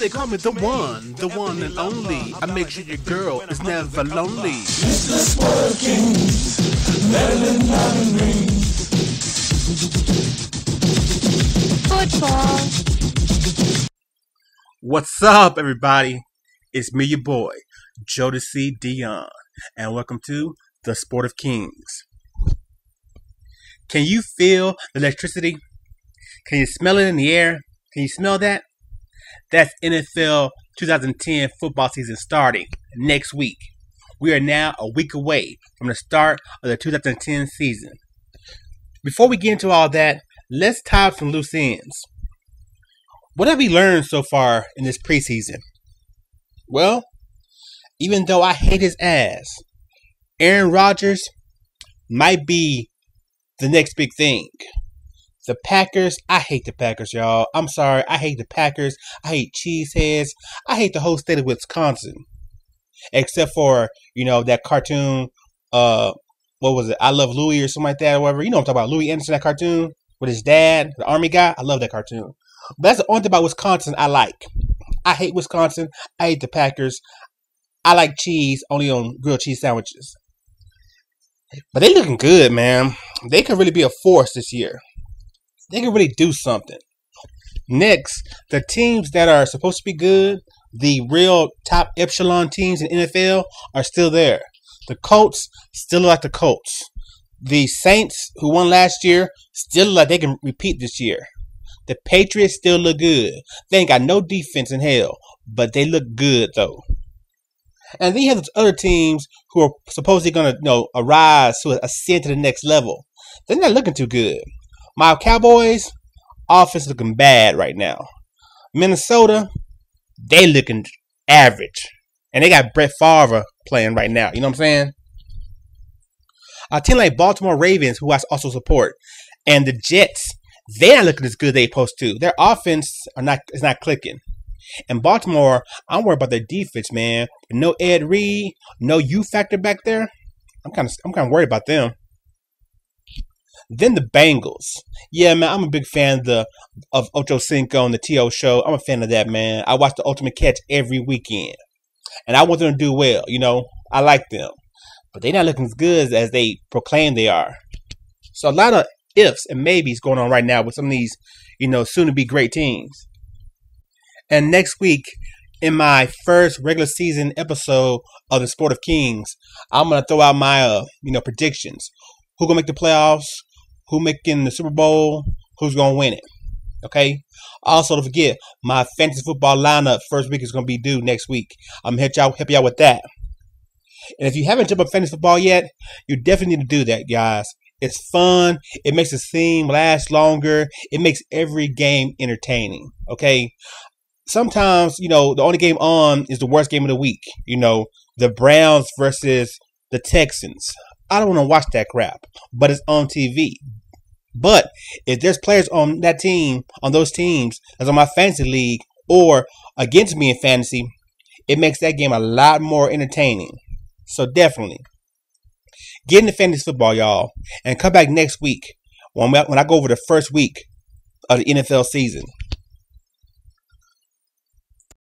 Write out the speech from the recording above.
they call me the one and only. I make sure your girl is never lonely. Mr. Spoiled Kings, Marilyn Diamond Rings. Football. What's up, everybody? It's me, your boy, Jodecideion, and welcome to the Sport of Kings. Can you feel the electricity? Can you smell it in the air? Can you smell that? That's NFL 2010 football season starting next week. We are now a week away from the start of the 2010 season. Before we get into all that, let's tie up some loose ends. What have we learned so far in this preseason? Well, even though I hate his ass, Aaron Rodgers might be the next big thing. The Packers, I hate the Packers, y'all. I'm sorry, I hate the Packers. I hate cheeseheads. I hate the whole state of Wisconsin. Except for, that cartoon, what was it? I Love Louie or something like that or whatever. You know what I'm talking about, Louie Anderson, that cartoon with his dad, the army guy. I love that cartoon. But that's the only thing about Wisconsin I like. I hate Wisconsin. I hate the Packers. I like cheese only on grilled cheese sandwiches. But they looking good, man. They could really be a force this year. They can really do something. Next, the teams that are supposed to be good, the real top echelon teams in NFL, are still there. The Colts still look like the Colts. The Saints, who won last year, still look like they can repeat this year. The Patriots still look good. They ain't got no defense in hell, but they look good though. And then you have those other teams who are supposedly going to, arise to ascend to the next level. They're not looking too good. My Cowboys, offense looking bad right now. Minnesota, they looking average. And they got Brett Favre playing right now. You know what I'm saying? A team like Baltimore Ravens, who I also support, and the Jets, they're not looking as good as they're supposed to. Their offense is not clicking. And Baltimore, I'm worried about their defense, man. No Ed Reed, no U factor back there. I'm kind of worried about them. Then the Bengals. Yeah, man, I'm a big fan of Ocho Cinco and the T.O. show. I'm a fan of that, man. I watch the Ultimate Catch every weekend. And I want them to do well, I like them. But they're not looking as good as they proclaim they are. So a lot of ifs and maybes going on right now with some of these, soon-to-be great teams. And next week, in my first regular season episode of the Sport of Kings, I'm going to throw out my, predictions. Who going to make the playoffs? Who making the Super Bowl? Who's going to win it? Okay? Also, don't forget, my fantasy football lineup first week is going to be due next week. I'm going to help you out with that. And if you haven't jumped up fantasy football yet, you definitely need to do that, guys. It's fun. It makes the theme last longer. It makes every game entertaining. Okay? Sometimes, the only game on is the worst game of the week. The Browns versus the Texans. I don't want to watch that crap, but it's on TV. But if there's players on that team, on those teams, that's on my fantasy league or against me in fantasy, it makes that game a lot more entertaining. So definitely get into fantasy football, y'all, and come back next week when I go over the first week of the NFL season.